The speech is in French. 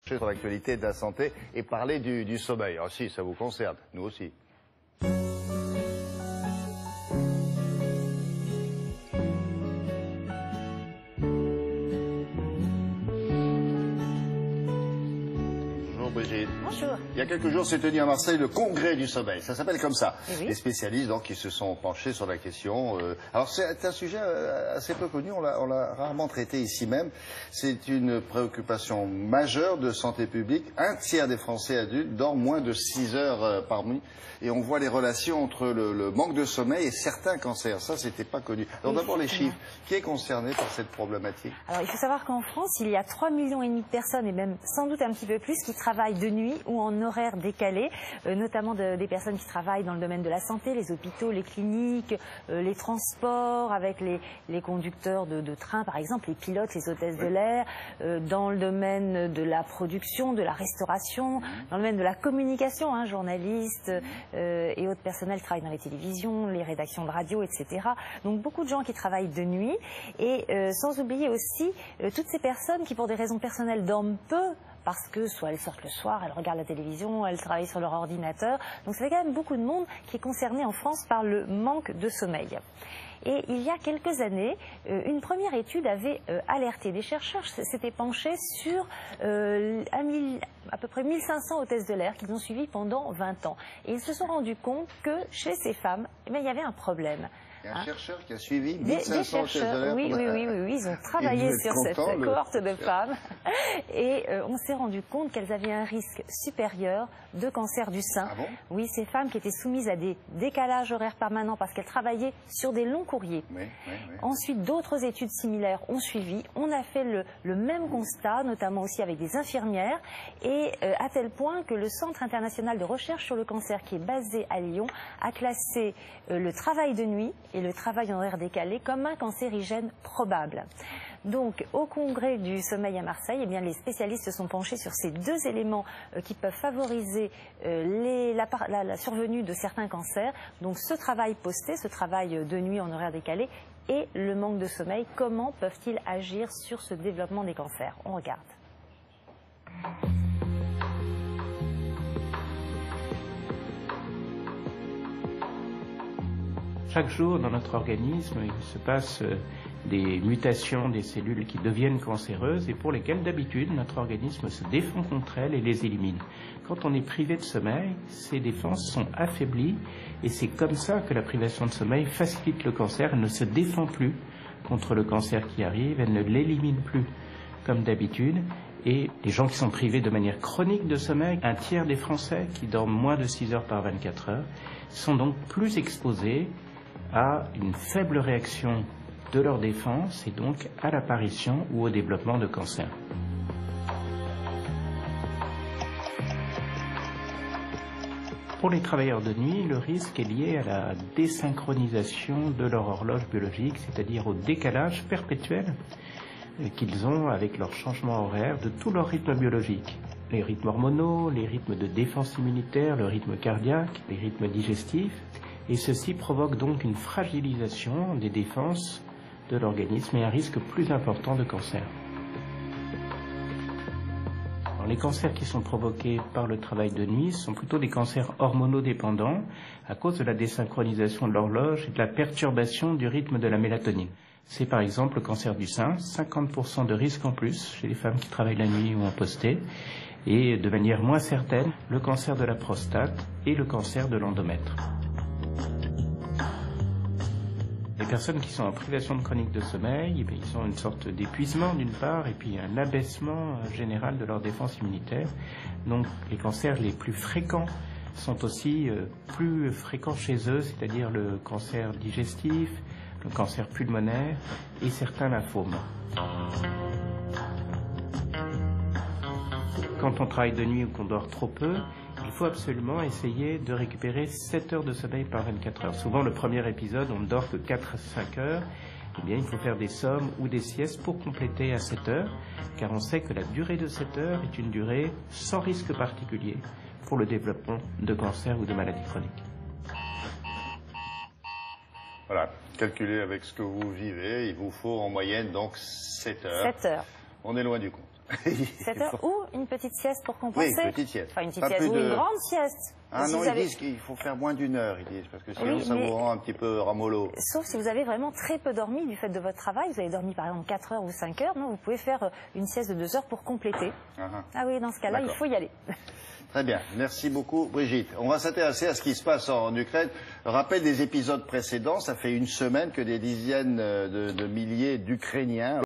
Sur l'actualité de la santé et parler du sommeil. Ah si, ça vous concerne, nous aussi. Bonjour Brigitte. Bonjour. Il y a quelques jours s'est tenu à Marseille le congrès du sommeil. Ça s'appelle comme ça. Oui. Les spécialistes donc qui se sont penchés sur la question. Alors c'est un sujet assez peu connu, on l'a rarement traité ici même. C'est une préoccupation majeure de santé publique. Un tiers des Français adultes dorment moins de 6 heures par nuit. Et on voit les relations entre le manque de sommeil et certains cancers. Ça, c'était pas connu. Alors d'abord les chiffres. Qui est concerné par cette problématique? Alors il faut savoir qu'en France, il y a 3,5 millions de personnes, et même sans doute un petit peu plus, qui travaillent de nuit ou en horaire décalé, notamment des personnes qui travaillent dans le domaine de la santé, les hôpitaux, les cliniques, les transports, avec les conducteurs de train par exemple, les pilotes, les hôtesses de l'air, dans le domaine de la production, de la restauration, dans le domaine de la communication, journalistes et autres personnels travaillent dans les télévisions, les rédactions de radio, etc. Donc beaucoup de gens qui travaillent de nuit, et sans oublier aussi toutes ces personnes qui pour des raisons personnelles dorment peu, parce que soit elles sortent le soir, elles regardent la télévision, elles travaillent sur leur ordinateur. Donc ça fait quand même beaucoup de monde qui est concerné en France par le manque de sommeil. Et il y a quelques années, une première étude avait alerté. Des chercheurs s'étaient penchés sur à peu près 1500 hôtesses de l'air qu'ils ont suivies pendant 20 ans. Et ils se sont rendus compte que chez ces femmes, il y avait un problème. Il y a un chercheur qui a suivi Des chercheurs, oui, ils ont travaillé sur cette cohorte de femmes et on s'est rendu compte qu'elles avaient un risque supérieur de cancer du sein. Ah bon? Oui, ces femmes qui étaient soumises à des décalages horaires permanents parce qu'elles travaillaient sur des longs courriers. Oui. Ensuite, d'autres études similaires ont suivi. On a fait le même constat, notamment aussi avec des infirmières, et à tel point que le Centre international de recherche sur le cancer, qui est basé à Lyon, a classé le travail de nuit et le travail en horaire décalé comme un cancérigène probable. Donc, au congrès du sommeil à Marseille, les spécialistes se sont penchés sur ces deux éléments qui peuvent favoriser la survenue de certains cancers. Donc, ce travail posté, ce travail de nuit en horaire décalé et le manque de sommeil. Comment peuvent-ils agir sur ce développement des cancers? On regarde. Chaque jour, dans notre organisme, il se passe des mutations des cellules qui deviennent cancéreuses et pour lesquelles, d'habitude, notre organisme se défend contre elles et les élimine. Quand on est privé de sommeil, ces défenses sont affaiblies et c'est comme ça que la privation de sommeil facilite le cancer. Elle ne se défend plus contre le cancer qui arrive, elle ne l'élimine plus comme d'habitude. Et les gens qui sont privés de manière chronique de sommeil, un tiers des Français qui dorment moins de 6 heures par 24 heures, sont donc plus exposés à une faible réaction de leur défense et donc à l'apparition ou au développement de cancer. Pour les travailleurs de nuit, le risque est lié à la désynchronisation de leur horloge biologique, c'est-à-dire au décalage perpétuel qu'ils ont avec leur changement horaire de tout leur rythme biologique. Les rythmes hormonaux, les rythmes de défense immunitaire, le rythme cardiaque, les rythmes digestifs. Et ceci provoque donc une fragilisation des défenses de l'organisme et un risque plus important de cancer. Alors, les cancers qui sont provoqués par le travail de nuit sont plutôt des cancers hormonodépendants à cause de la désynchronisation de l'horloge et de la perturbation du rythme de la mélatonine. C'est par exemple le cancer du sein, 50% de risque en plus chez les femmes qui travaillent la nuit ou en posté, et de manière moins certaine, le cancer de la prostate et le cancer de l'endomètre. Les personnes qui sont en privation de chronique de sommeil, ils ont une sorte d'épuisement d'une part et puis un abaissement général de leur défense immunitaire. Donc les cancers les plus fréquents sont aussi plus fréquents chez eux, c'est-à-dire le cancer digestif, le cancer pulmonaire et certains lymphomes. Quand on travaille de nuit ou qu'on dort trop peu, il faut absolument essayer de récupérer 7 heures de sommeil par 24 heures. Souvent, le premier épisode, on ne dort que 4 à 5 heures. Eh bien, il faut faire des sommes ou des siestes pour compléter à 7 heures, car on sait que la durée de 7 heures est une durée sans risque particulier pour le développement de cancer ou de maladies chroniques. Voilà, calculez avec ce que vous vivez, il vous faut en moyenne donc 7 heures. 7 heures. On est loin du compte. 7 heures ou une petite sieste pour compenser. Oui, une petite sieste. Enfin, une petite Pas sieste plus ou de- une grande sieste. Ah Si non, vous ils avez- disent qu'il faut faire moins d'1 heure, ils disent, parce que sinon Oui, ça mais- vous rend un petit peu ramollo. Sauf si vous avez vraiment très peu dormi du fait de votre travail. Vous avez dormi par exemple 4 heures ou 5 heures. Non, vous pouvez faire une sieste de 2 heures pour compléter. Ah oui, dans ce cas-là, il D'accord. faut y aller. Très bien, merci beaucoup Brigitte. On va s'intéresser à ce qui se passe en Ukraine. Rappel des épisodes précédents, ça fait une semaine que des dizaines de milliers d'Ukrainiens